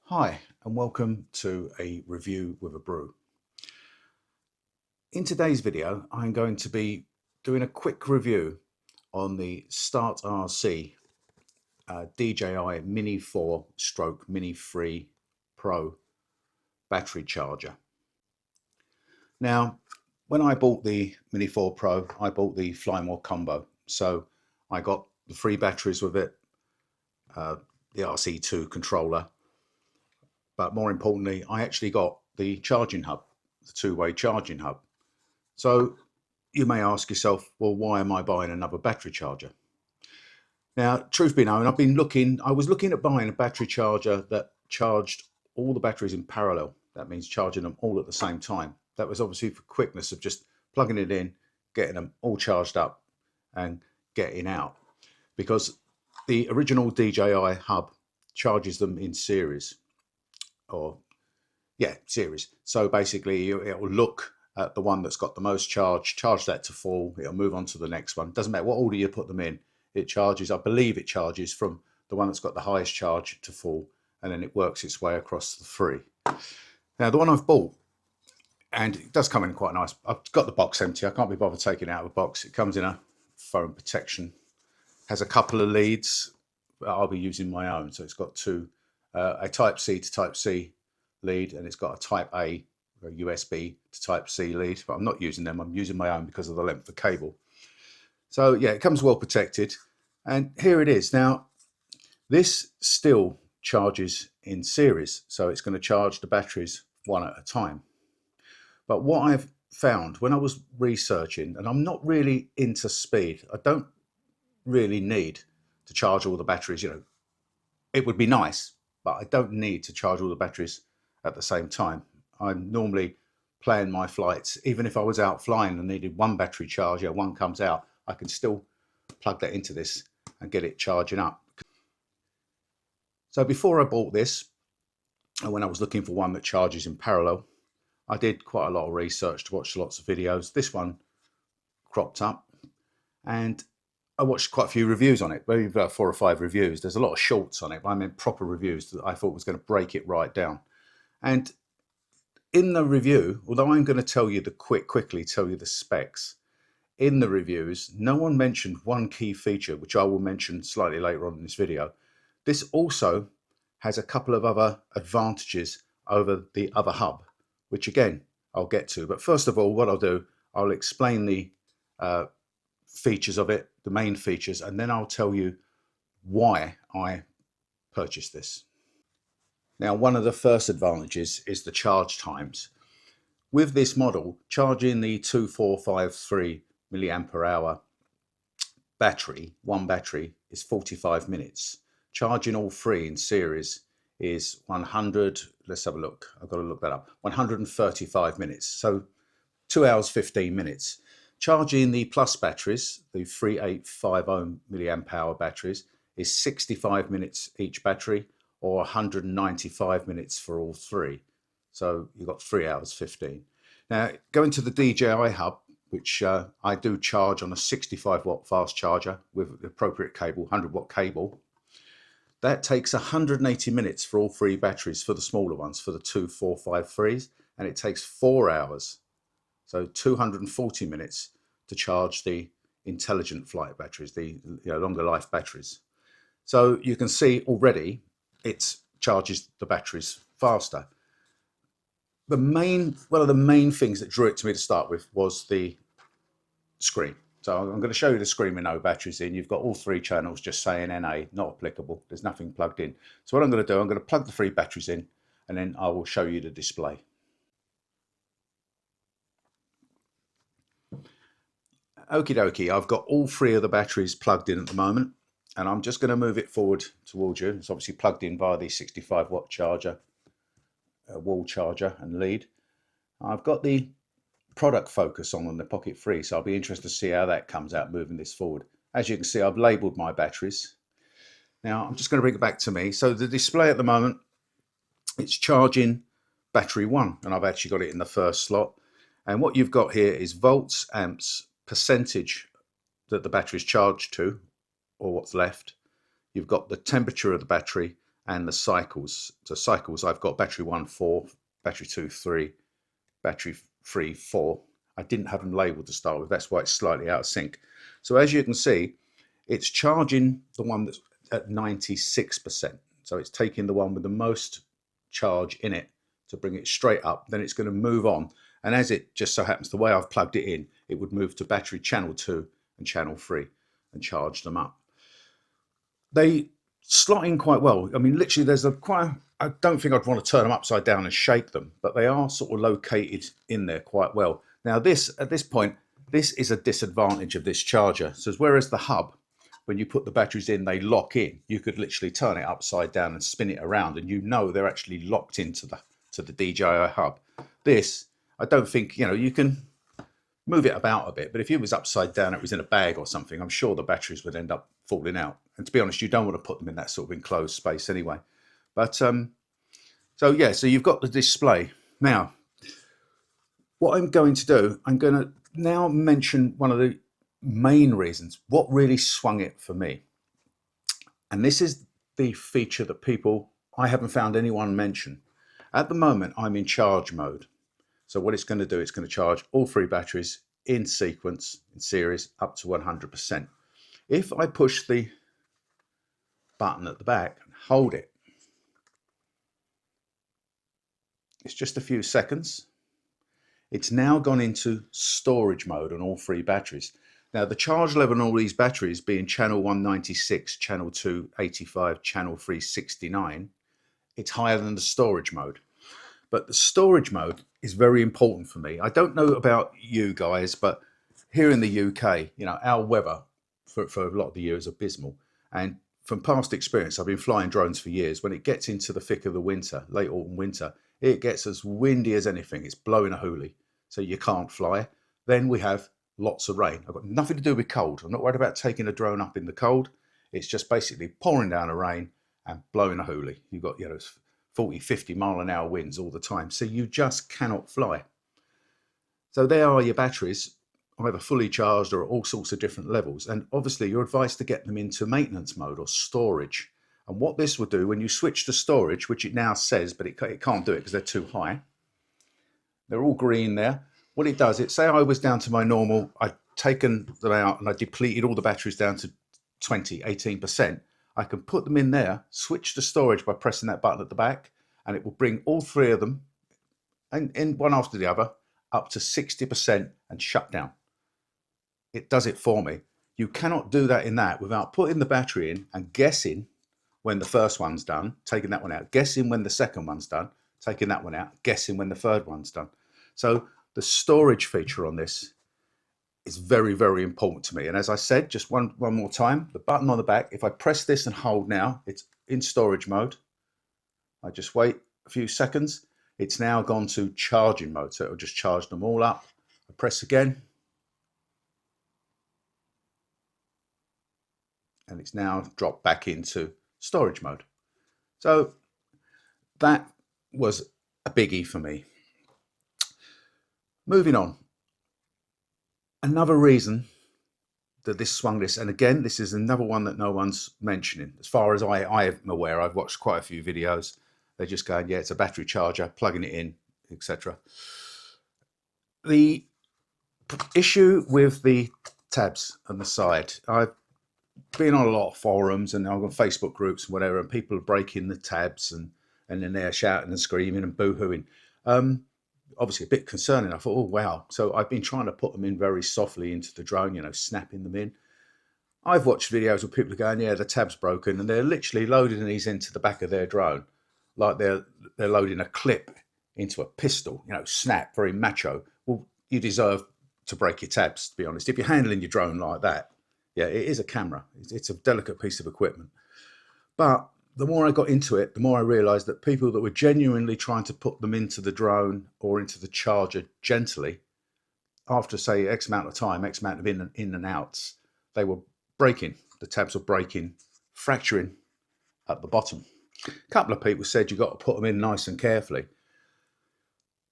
Hi, and welcome to a review with a brew. In today's video, I'm going to be doing a quick review on the Startrc DJI Mini 4 stroke Mini 3 Pro battery charger. Now, when I bought the Mini 4 Pro, I bought the Fly More combo. So I got the 3 batteries with it, the RC2 controller, but more importantly, I actually got the charging hub, the two-way charging hub. So you may ask yourself, well, why am I buying another battery charger? Now, truth be known, I was looking at buying a battery charger that charged all the batteries in parallel. That means charging them all at the same time. That was obviously for quickness of just plugging it in, getting them all charged up and getting out. Because the original DJI hub charges them in series. Series. So basically it will look at the one that's got the most charge that to full, it'll move on to the next one. Doesn't matter what order you put them in, it charges, I believe it charges from the one that's got the highest charge to full, and then it works its way across the three. Now the one I've bought, and it does come in quite nice, I've got the box empty, I can't be bothered taking it out of the box. It comes in a foam protection, has a couple of leads, but I'll be using my own. So it's got two, a type C to type C lead, and it's got a type A, a USB to type C lead, but I'm not using them. I'm using my own because of the length of the cable. So yeah, it comes well protected, and here it is. Now this still charges in series, so it's going to charge the batteries one at a time. But what I've found when I was researching, and I'm not really into speed, I don't really need to charge all the batteries. It would be nice, but I don't need to charge all the batteries at the same time. I normally plan my flights, even if I was out flying and needed one battery charge, one comes out, I can still plug that into this and get it charging up. So before I bought this, and when I was looking for one that charges in parallel, I did quite a lot of research to watch lots of videos. This one cropped up, and I watched quite a few reviews on it, maybe about 4 or 5 reviews. There's a lot of shorts on it, but I meant proper reviews that I thought was going to break it right down. And in the review, although I'm going to tell you quickly tell you the specs, in the reviews, no one mentioned one key feature, which I will mention slightly later on in this video. This also has a couple of other advantages over the other hub, which again, I'll get to. But first of all, what I'll do, I'll explain the features of it, the main features, and then I'll tell you why I purchased this. Now, one of the first advantages is the charge times. With this model, charging the 2453 milliamp hour battery, one battery, is 45 minutes. Charging all 3 in series is 100, let's have a look, I've got to look that up, 135 minutes, so 2 hours 15 minutes. Charging the plus batteries, the 3850 milliamp hour batteries, is 65 minutes each battery, or 195 minutes for all 3. So you've got 3 hours 15. Now, going to the DJI hub, which I do charge on a 65 watt fast charger with the appropriate cable, 100 watt cable. That takes 180 minutes for all 3 batteries, for the smaller ones, for the 2453s, and it takes 4 hours. So 240 minutes to charge the intelligent flight batteries, the longer life batteries. So you can see already it charges the batteries faster. One of the main things that drew it to me to start with was the screen. So I'm going to show you the screen with no batteries in. You've got all 3 channels just saying NA, not applicable. There's nothing plugged in. So what I'm going to do, I'm going to plug the 3 batteries in, and then I will show you the display. Okie dokie, I've got all 3 of the batteries plugged in at the moment, and I'm just going to move it forward towards you. It's obviously plugged in via the 65 watt charger, wall charger and lead. I've got the product focus on the Pocket 3, so I'll be interested to see how that comes out moving this forward. As you can see, I've labelled my batteries. Now I'm just going to bring it back to me. So the display at the moment, it's charging battery 1, and I've actually got it in the first slot. And what you've got here is volts, amps, percentage that the battery is charged to, or what's left. You've got the temperature of the battery, and the cycles. So cycles, I've got battery 1, 4, battery 2, 3, battery 3, 4. I didn't have them labeled to start with. That's why it's slightly out of sync. So as you can see, it's charging the one that's at 96%. So it's taking the one with the most charge in it to bring it straight up. Then it's going to move on. And as it just so happens, the way I've plugged it in, it would move to battery channel 2 and channel 3 and charge them up. They slot in quite well. I mean, literally, there's I don't think I'd want to turn them upside down and shake them, but they are sort of located in there quite well. Now, at this point, this is a disadvantage of this charger. So whereas the hub, when you put the batteries in, they lock in, you could literally turn it upside down and spin it around, and you know they're actually locked into the DJI hub. This, I don't think, you can move it about a bit, but if it was upside down, it was in a bag or something, I'm sure the batteries would end up falling out. And to be honest, you don't want to put them in that sort of enclosed space anyway. But so yeah, so you've got the display. Now, what I'm going to do, I'm going to now mention one of the main reasons, what really swung it for me. And this is the feature that I haven't found anyone mention. At the moment, I'm in charge mode. So what it's going to do, it's going to charge all 3 batteries in sequence, in series, up to 100%. If I push the button at the back and hold it, it's just a few seconds. It's now gone into storage mode on all 3 batteries. Now, the charge level on all these batteries being channel 196, channel 2 85, channel 3 69, it's higher than the storage mode. But the storage mode is very important for me. I don't know about you guys, but here in the UK, our weather for a lot of the year is abysmal. And from past experience, I've been flying drones for years. When it gets into the thick of the winter, late autumn, winter, it gets as windy as anything. It's blowing a hoolie, so you can't fly. Then we have lots of rain. I've got nothing to do with cold. I'm not worried about taking a drone up in the cold. It's just basically pouring down a rain and blowing a hoolie. You've got 40, 50 mile an hour winds all the time. So you just cannot fly. So there are your batteries, either fully charged or at all sorts of different levels. And obviously you're advised to get them into maintenance mode or storage. And what this will do when you switch to storage, which it now says, but it can't do it because they're too high. They're all green there. What it does, say I was down to my normal, I'd taken them out and I depleted all the batteries down to 20, 18%. I can put them in there, switch to storage by pressing that button at the back, and it will bring all 3 of them, and in one after the other, up to 60% and shut down. It does it for me. You cannot do that in that without putting the battery in and guessing when the first one's done, taking that one out, guessing when the second one's done, taking that one out, guessing when the third one's done. So the storage feature on this is very, very important to me. And as I said, just one more time, the button on the back, if I press this and hold now, it's in storage mode. I just wait a few seconds. It's now gone to charging mode. So it'll just charge them all up. I press again. And it's now dropped back into storage mode. So that was a biggie for me. Moving on. Another reason that this swung this, and again, this is another one that no one's mentioning. As far as I am aware, I've watched quite a few videos. They're just going, yeah, it's a battery charger, plugging it in, etc. The issue with the tabs on the side, I've been on a lot of forums and I've got Facebook groups and whatever, and people are breaking the tabs and then they're shouting and screaming and boo-hooing. Obviously a bit concerning. I thought, oh wow. So I've been trying to put them in very softly into the drone, snapping them in. I've watched videos where people are going, yeah, the tab's broken, and they're literally loading these into the back of their drone like they're loading a clip into a pistol, snap, very macho. Well, you deserve to break your tabs, to be honest. If you're handling your drone like that, yeah, it is a camera. It's a delicate piece of equipment. But the more I got into it, the more I realized that people that were genuinely trying to put them into the drone or into the charger gently, after say X amount of time, X amount of in and outs, they were breaking. The tabs were breaking, fracturing at the bottom. A couple of people said you've got to put them in nice and carefully.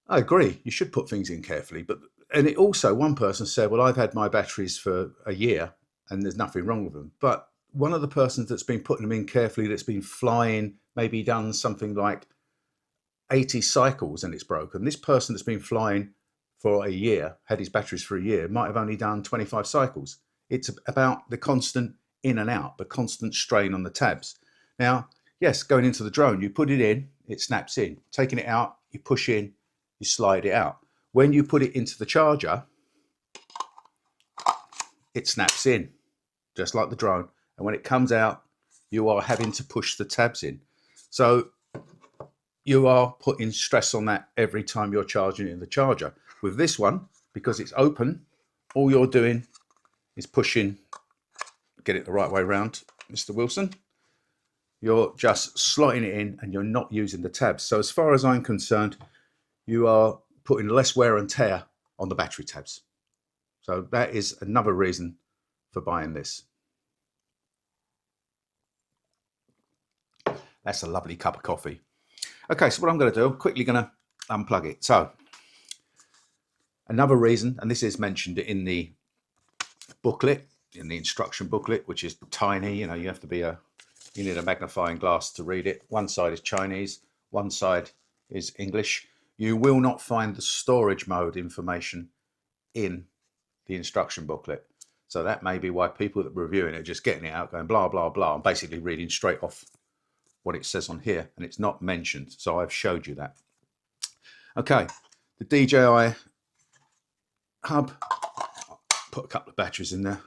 I agree, you should put things in carefully. And it also, one person said, well, I've had my batteries for a year and there's nothing wrong with them. But one of the persons that's been putting them in carefully, that's been flying, maybe done something like 80 cycles and it's broken. This person that's been flying for a year, had his batteries for a year, might have only done 25 cycles. It's about the constant in and out, the constant strain on the tabs. Now, yes, going into the drone, you put it in, it snaps in. Taking it out, you push in, you slide it out. When you put it into the charger, it snaps in, just like the drone. And when it comes out, you are having to push the tabs in. So you are putting stress on that every time you're charging it in the charger. With this one, because it's open, all you're doing is pushing, get it the right way around, Mr. Wilson. You're just slotting it in and you're not using the tabs. So as far as I'm concerned, you are putting less wear and tear on the battery tabs. So that is another reason for buying this. That's a lovely cup of coffee. Okay, so what I'm going to do, I'm quickly going to unplug it. So another reason, and this is mentioned in the booklet, in the instruction booklet, which is tiny, you know, you have to be you need a magnifying glass to read it. One side is Chinese, one side is English. You will not find the storage mode information in the instruction booklet. So that may be why people that are reviewing it are just getting it out, going blah, blah, blah, and basically reading straight off what it says on here, and it's not mentioned. So I've showed you that. Okay, the DJI hub, put a couple of batteries in there.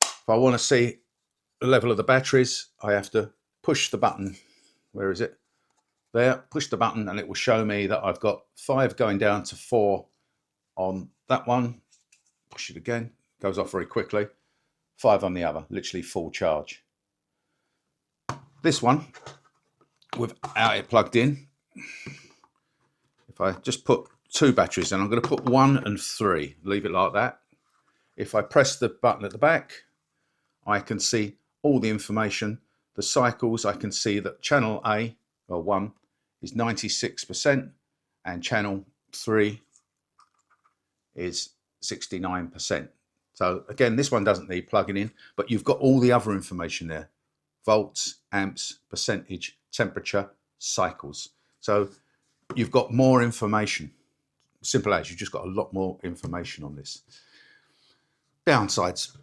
If I want to see the level of the batteries, I have to push the button. Where is it? There, push the button and it will show me that I've got 5 going down to 4 on that one. Push it again, goes off very quickly. 5 on the other, literally full charge. This one, without it plugged in, if I just put 2 batteries in, I'm going to put 1 and 3, leave it like that. If I press the button at the back, I can see all the information, the cycles. I can see that channel A, or 1, is 96% and channel 3 is 69%. So again, this one doesn't need plugging in, but you've got all the other information there. Volts, amps, percentage, temperature, cycles. So you've got more information. Simple as, you've just got a lot more information on this. Downsides.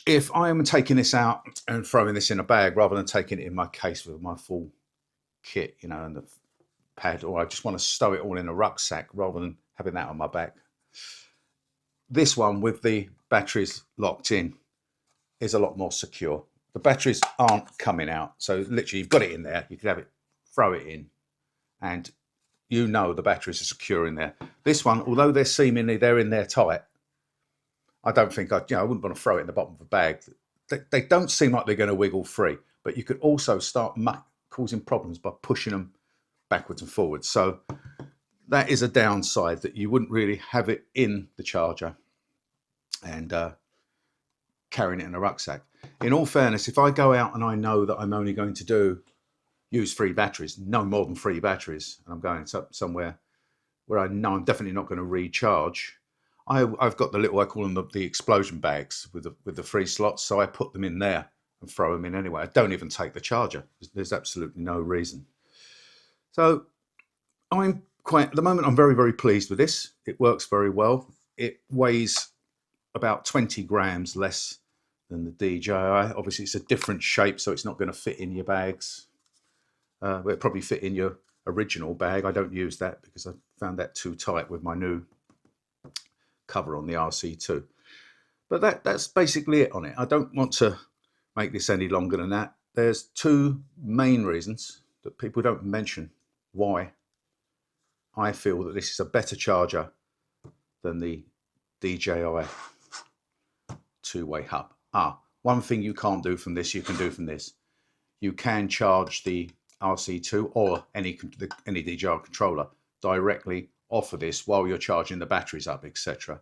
If I am taking this out and throwing this in a bag rather than taking it in my case with my full kit, you know, and the pad, or I just want to stow it all in a rucksack rather than having that on my back. This one with the batteries locked in is a lot more secure. The batteries aren't coming out. So literally you've got it in there. You can have it, throw it in, and you know the batteries are secure in there. This one, although they're in there tight, I don't think I wouldn't want to throw it in the bottom of a bag. They don't seem like they're going to wiggle free, but you could also start causing problems by pushing them backwards and forwards. So that is a downside, that you wouldn't really have it in the charger and carrying it in a rucksack. In all fairness, if I go out and I know that I'm only going to use 3 batteries, no more than 3 batteries, and I'm going somewhere where I know I'm definitely not going to recharge, I've got the little, I call them the explosion bags with the 3 slots, so I put them in there and throw them in anyway. I don't even take the charger. There's absolutely no reason. So at the moment, I'm very, very pleased with this. It works very well. It weighs about 20 grams less than the DJI. Obviously, it's a different shape, so it's not going to fit in your bags. It'll probably fit in your original bag. I don't use that because I found that too tight with my new cover on the RC2. But that's basically it on it. I don't want to make this any longer than that. There's 2 main reasons that people don't mention why I feel that this is a better charger than the DJI 2-way hub. One thing you can't do from this, you can do from this. You can charge the RC2 or any DJI controller directly off of this while you're charging the batteries up, etc.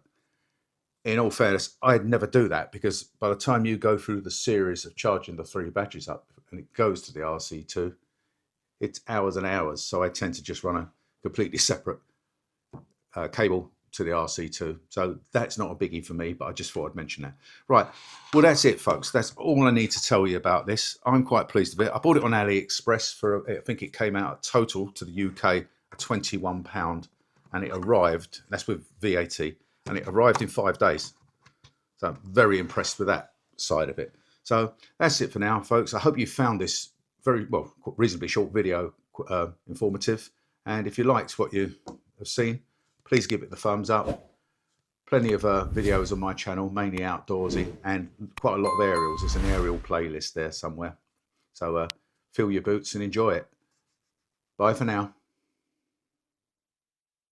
In all fairness, I'd never do that, because by the time you go through the series of charging the 3 batteries up and it goes to the RC2, it's hours and hours. So I tend to just run a completely separate cable to the RC2. So that's not a biggie for me, but I just thought I'd mention that. Right, well, that's it, folks. That's all I need to tell you about this. I'm quite pleased with it. I bought it on AliExpress for, I think it came out total to the UK, £21, and it arrived, that's with VAT, and it arrived in 5 days. So I'm very impressed with that side of it. So that's it for now, folks. I hope you found this very, well, reasonably short video informative. And if you liked what you have seen, please give it the thumbs up. Plenty of videos on my channel, mainly outdoorsy, and quite a lot of aerials. There's an aerial playlist there somewhere. So fill your boots and enjoy it. Bye for now.